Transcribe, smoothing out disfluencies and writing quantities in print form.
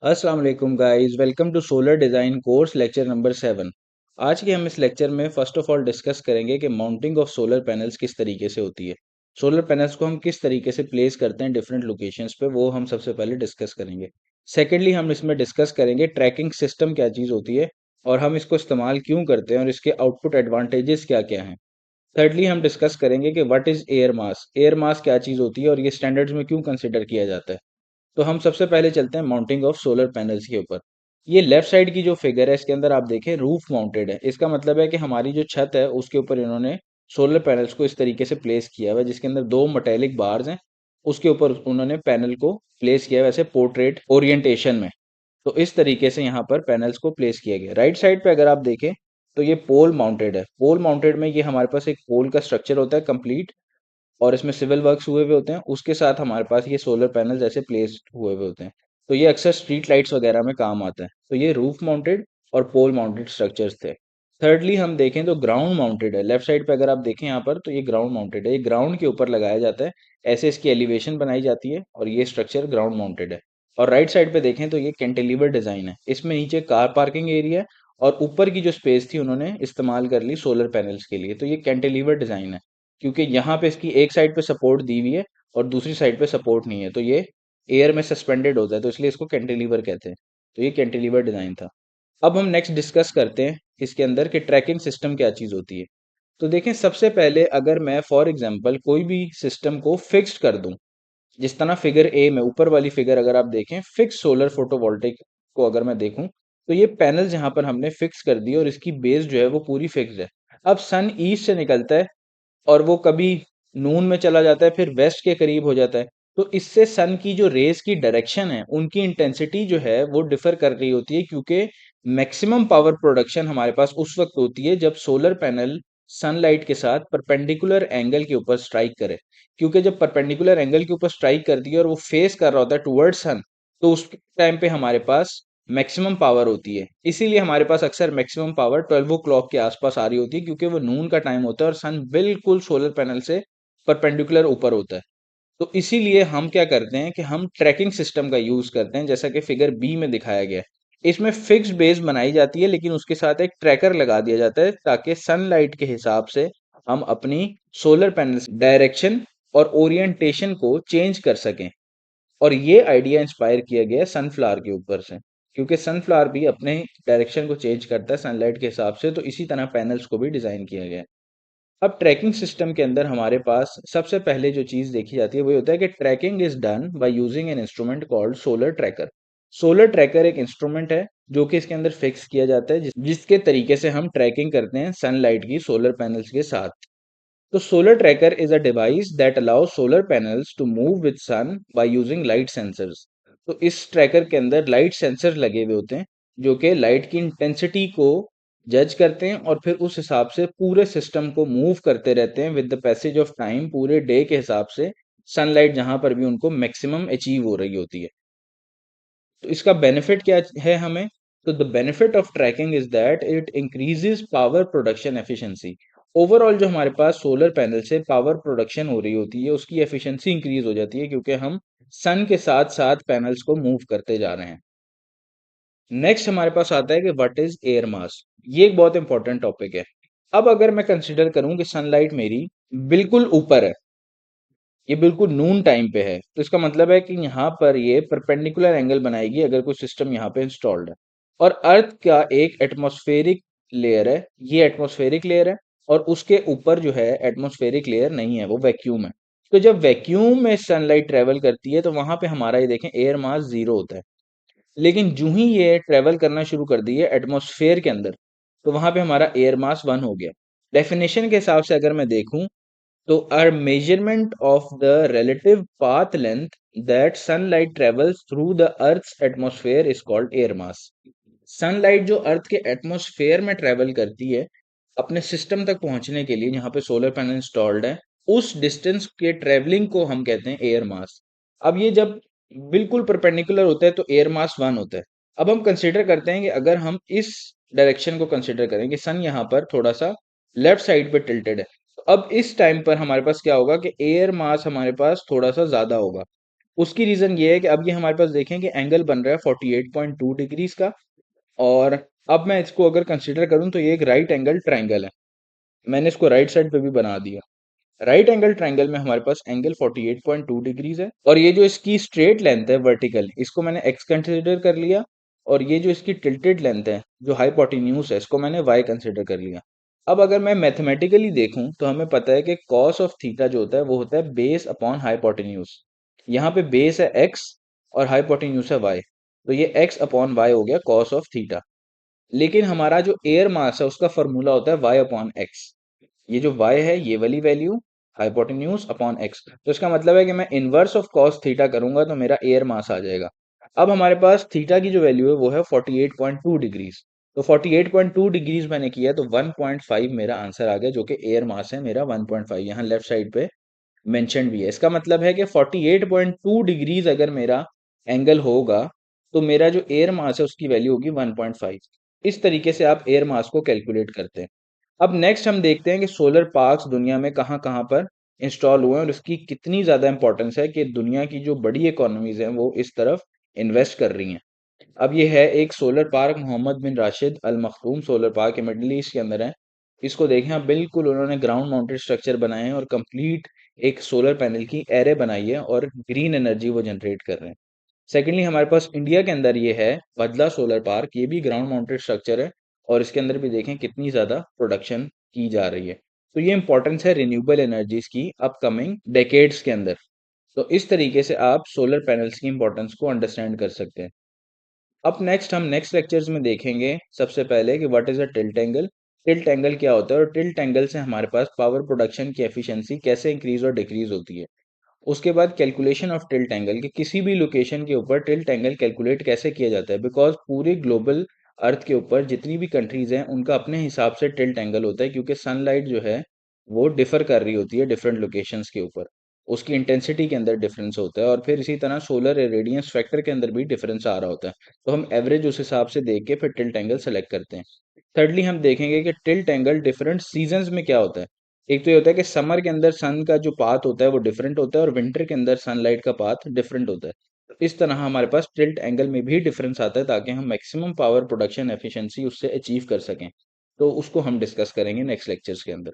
अस्सलाम वालेकुम guys, welcome to solar design course lecture number 7। आज के हम इस लेक्चर में फ़र्स्ट ऑफ ऑल डिस्कस करेंगे कि माउंटिंग ऑफ सोलर पैनल्स किस तरीके से होती है। सोलर पैनल्स को हम किस तरीके से प्लेस करते हैं डिफरेंट लोकेशंस पे, वो हम सबसे पहले डिस्कस करेंगे। सेकेंडली हम इसमें डिस्कस करेंगे ट्रैकिंग सिस्टम क्या चीज़ होती है और हम इसको इस्तेमाल क्यों करते हैं और इसके आउटपुट एडवांटेजेस क्या क्या हैं। थर्डली हम डिस्कस करेंगे कि what is air mass, air mass क्या चीज़ होती है और ये स्टैंडर्ड्स में क्यों कंसिडर किया जाता है। तो हम सबसे पहले चलते हैं माउंटिंग ऑफ सोलर पैनल्स के ऊपर। ये लेफ्ट साइड की जो फिगर है इसके अंदर आप देखें रूफ माउंटेड है। इसका मतलब है कि हमारी जो छत है उसके ऊपर इन्होंने सोलर पैनल्स को इस तरीके से प्लेस किया हुआ है जिसके अंदर दो मेटेलिक बार्स हैं। उसके ऊपर उन्होंने पैनल को प्लेस किया है वैसे पोर्ट्रेट ओरिएंटेशन में। तो इस तरीके से यहाँ पर पैनल्स को प्लेस किया गया। राइट साइड पे अगर आप देखें तो ये पोल माउंटेड है। पोल माउंटेड में ये हमारे पास एक पोल का स्ट्रक्चर होता है कंप्लीट और इसमें सिविल वर्क्स हुए हुए होते हैं। उसके साथ हमारे पास ये सोलर पैनल जैसे प्लेस्ड हुए हुए होते हैं। तो ये अक्सर स्ट्रीट लाइट्स वगैरह में काम आता है। तो ये रूफ माउंटेड और पोल माउंटेड स्ट्रक्चर्स थे। थर्डली हम देखें तो ग्राउंड माउंटेड है। लेफ्ट साइड पे अगर आप देखें यहाँ पर तो ये ग्राउंड माउंटेड है। ये ग्राउंड के ऊपर लगाया जाता है, ऐसे इसकी एलिवेशन बनाई जाती है और ये स्ट्रक्चर ग्राउंड माउंटेड है। और राइट साइड पे देखें तो ये कैंटिलीवर डिजाइन है। इसमें नीचे कार पार्किंग एरिया है और ऊपर की जो स्पेस थी उन्होंने इस्तेमाल कर ली सोलर पैनल्स के लिए। तो ये कैंटिलीवर डिजाइन है क्योंकि यहाँ पे इसकी एक साइड पे सपोर्ट दी हुई है और दूसरी साइड पे सपोर्ट नहीं है। तो ये एयर में सस्पेंडेड होता है, तो इसलिए इसको कैंटिलीवर कहते हैं। तो ये कैंटिलीवर डिजाइन था। अब हम नेक्स्ट डिस्कस करते हैं इसके अंदर कि ट्रैकिंग सिस्टम क्या चीज़ होती है। तो देखें, सबसे पहले अगर मैं फॉर एग्जांपल कोई भी सिस्टम को फिक्स्ड कर दूं, जिस तरह फिगर ए में ऊपर वाली फिगर अगर आप देखें फिक्स सोलर फोटोवोल्टिक को अगर मैं देखूं तो ये पैनल्स यहाँ पर हमने फिक्स कर दी और इसकी बेस जो है वो पूरी फिक्स्ड है। अब सन ईस्ट से निकलता है और वो कभी नून में चला जाता है फिर वेस्ट के करीब हो जाता है। तो इससे सन की जो रेज की डायरेक्शन है उनकी इंटेंसिटी जो है वो डिफर कर रही होती है, क्योंकि मैक्सिमम पावर प्रोडक्शन हमारे पास उस वक्त होती है जब सोलर पैनल सनलाइट के साथ परपेंडिकुलर एंगल के ऊपर स्ट्राइक करे। क्योंकि जब परपेंडिकुलर एंगल के ऊपर स्ट्राइक करती है और वो फेस कर रहा होता है टुवर्ड्स सन, तो उस टाइम पे हमारे पास मैक्सिमम पावर होती है। इसीलिए हमारे पास अक्सर मैक्सिमम पावर 12 ओ क्लॉक के आसपास आ रही होती है, क्योंकि वो नून का टाइम होता है और सन बिल्कुल सोलर पैनल से परपेंडिकुलर ऊपर होता है। तो इसीलिए हम क्या करते हैं कि हम ट्रैकिंग सिस्टम का यूज करते हैं, जैसा कि फिगर बी में दिखाया गया है। इसमें फिक्स बेस बनाई जाती है लेकिन उसके साथ एक ट्रैकर लगा दिया जाता है ताकि सनलाइट के हिसाब से हम अपनी सोलर पैनल डायरेक्शन और ओरिएंटेशन को चेंज कर सकें। और ये आइडिया इंस्पायर किया गया है सनफ्लावर के ऊपर से, क्योंकि सनफ्लावर भी अपने डायरेक्शन को चेंज करता है सनलाइट के हिसाब से। तो इसी तरह पैनल्स को भी डिजाइन किया गया है। अब ट्रैकिंग सिस्टम के अंदर हमारे पास सबसे पहले जो चीज देखी जाती है वो होता है कि tracking is done by using an instrument called solar tracker. Solar tracker एक इंस्ट्रूमेंट है जो कि इसके अंदर फिक्स किया जाता है, जिसके तरीके से हम ट्रैकिंग करते हैं सनलाइट की सोलर पैनल्स के साथ। तो solar tracker is a device that allows solar panels to move with sun by using light sensors. तो इस ट्रैकर के अंदर लाइट सेंसर लगे हुए होते हैं जो कि लाइट की इंटेंसिटी को जज करते हैं और फिर उस हिसाब से पूरे सिस्टम को मूव करते रहते हैं with the passage of time, पूरे डे के हिसाब से सनलाइट जहां पर भी उनको मैक्सिमम अचीव हो रही होती है। तो इसका बेनिफिट क्या है हमें? तो the benefit of tracking is that it increases power production efficiency. Overall जो हमारे पास सोलर पैनल से पावर प्रोडक्शन हो रही होती है उसकी एफिशिएंसी इंक्रीज हो जाती है, क्योंकि हम सन के साथ साथ पैनल्स को मूव करते जा रहे हैं। नेक्स्ट हमारे पास आता है कि व्हाट इज एयर मास। ये एक बहुत इंपॉर्टेंट टॉपिक है। अब अगर मैं कंसिडर करूं कि सनलाइट मेरी बिल्कुल ऊपर है, ये बिल्कुल नून टाइम पे है, तो इसका मतलब है कि यहाँ पर ये परपेंडिकुलर एंगल बनाएगी अगर कोई सिस्टम यहाँ पे इंस्टॉल्ड है। और अर्थ का एक एटमॉस्फेरिक लेयर है, ये एटमॉस्फेरिक लेयर है और उसके ऊपर जो है एटमॉस्फेरिक लेयर नहीं है, वो वैक्यूम है। तो जब वैक्यूम में सनलाइट ट्रेवल करती है तो वहां पे हमारा ये देखें एयर मास जीरो होता है। लेकिन जूं ही ये ट्रेवल करना शुरू कर दी है एटमॉस्फेयर के अंदर, तो वहां पे हमारा एयर मास वन हो गया। डेफिनेशन के हिसाब से अगर मैं देखूं तो our measurement of the relative path length that sunlight travels through the earth's atmosphere is called air mass। Sunlight जो अर्थ के एटमॉस्फेयर में ट्रेवल करती है अपने सिस्टम तक पहुंचने के लिए जहां पे सोलर पैनल इंस्टॉल्ड है, उस डिस्टेंस के ट्रेवलिंग को हम कहते हैं एयर मास। अब ये जब बिल्कुल परपेंडिकुलर होता है तो एयर मास वन होता है। अब हम कंसिडर करते हैं कि अगर हम इस डायरेक्शन को कंसिडर करें कि सन यहाँ पर थोड़ा सा लेफ्ट साइड पे टिल्टेड है, तो अब इस टाइम पर हमारे पास क्या होगा कि एयर मास हमारे पास थोड़ा सा ज्यादा होगा। उसकी रीज़न ये है कि अब ये हमारे पास देखें कि एंगल बन रहा है 48.2 डिग्रीज़ का। और अब मैं इसको अगर कंसीडर करूँ तो ये एक राइट एंगल ट्रायंगल है। मैंने इसको राइट साइड पे भी बना दिया। राइट एंगल ट्रायंगल में हमारे पास एंगल 48.2 डिग्रीज है, और ये जो इसकी स्ट्रेट लेंथ है वर्टिकल, इसको मैंने एक्स कंसिडर कर लिया। और ये जो इसकी टिल्टेड लेंथ है जो हाइपोटेन्यूज है, इसको मैंने वाई कंसिडर कर लिया। अब अगर मैं मैथमेटिकली देखूं तो हमें पता है कि कॉस ऑफ थीटा जो होता है वो होता है बेस अपॉन हाइपोटेन्यूज। यहाँ पे बेस है एक्स और हाइपोटेन्यूज है वाई, तो ये एक्स अपॉन वाई हो गया कॉस ऑफ थीटा। लेकिन हमारा जो एयर मास है उसका फॉर्मूला होता है वाई अपॉन एक्स। ये जो y है ये वाली वैल्यू हाइपोटेन्यूज अपॉन x, तो इसका मतलब है कि मैं इनवर्स ऑफ cos थीटा करूंगा तो मेरा एयर मास आ जाएगा। अब हमारे पास थीटा की जो वैल्यू है वो है 48.2 डिग्रीज। तो 48.2 डिग्रीज मैंने किया तो 1.5 मेरा आंसर आ गया, जो कि एयर मास है मेरा 1.5, यहाँ लेफ्ट साइड पे मेंशन भी है। इसका मतलब है कि 48.2 डिग्रीज अगर मेरा एंगल होगा तो मेरा जो एयर मास है उसकी वैल्यू होगी 1.5। इस तरीके से आप एयर मास को कैलकुलेट करते हैं। अब नेक्स्ट हम देखते हैं कि सोलर पार्क्स दुनिया में कहाँ कहाँ पर इंस्टॉल हुए हैं और उसकी कितनी ज़्यादा इंपॉर्टेंस है कि दुनिया की जो बड़ी इकोनॉमीज हैं वो इस तरफ इन्वेस्ट कर रही हैं। अब ये है एक सोलर पार्क मोहम्मद बिन राशिद अल मखदूम सोलर पार्क, ये मिडल ईस्ट के अंदर है। इसको देखें आप, बिल्कुल उन्होंने ग्राउंड माउंटेड स्ट्रक्चर बनाए हैं और कंप्लीट एक सोलर पैनल की एरे बनाई है और ग्रीन एनर्जी वो जनरेट कर रहे हैं। सेकेंडली हमारे पास इंडिया के अंदर ये है बदला सोलर पार्क, ये भी ग्राउंड माउंटेड स्ट्रक्चर है और इसके अंदर भी देखें कितनी ज़्यादा प्रोडक्शन की जा रही है। तो ये इंपॉर्टेंस है रिन्यूएबल एनर्जीज की अपकमिंग डेकेड्स के अंदर। तो इस तरीके से आप सोलर पैनल्स की इंपॉर्टेंस को अंडरस्टैंड कर सकते हैं। अब नेक्स्ट हम नेक्स्ट लेक्चर्स में देखेंगे सबसे पहले कि what is a tilt angle. Tilt angle क्या होता है और टिल्ट एंगल से हमारे पास पावर प्रोडक्शन की एफिशिएंसी कैसे इंक्रीज और डिक्रीज होती है। उसके बाद कैलकुलेशन ऑफ टिल्ट एंगल, कि किसी भी लोकेशन के ऊपर टिल्ट एंगल कैलकुलेट कैसे किया जाता है, बिकॉज पूरे ग्लोबल अर्थ के ऊपर जितनी भी कंट्रीज हैं उनका अपने हिसाब से टिल्ट एंगल होता है, क्योंकि सनलाइट जो है वो डिफर कर रही होती है डिफरेंट लोकेशंस के ऊपर। उसकी इंटेंसिटी के अंदर डिफरेंस होता है और फिर इसी तरह सोलर रेडियंस फैक्टर के अंदर भी डिफरेंस आ रहा होता है। तो हम एवरेज उस हिसाब से देख के फिर टिल्ट एंगल सेलेक्ट करते हैं। थर्डली हम देखेंगे कि टिल्ट एंगल डिफरेंट सीजन्स में क्या होता है। एक तो ये होता है कि समर के अंदर सन का जो पाथ होता है वो डिफरेंट होता है और विंटर के अंदर सनलाइट का पाथ डिफरेंट होता है। तो इस तरह हमारे पास टिल्ट एंगल में भी डिफरेंस आता है ताकि हम मैक्सिमम पावर प्रोडक्शन एफिशिएंसी उससे अचीव कर सकें। तो उसको हम डिस्कस करेंगे नेक्स्ट लेक्चर्स के अंदर।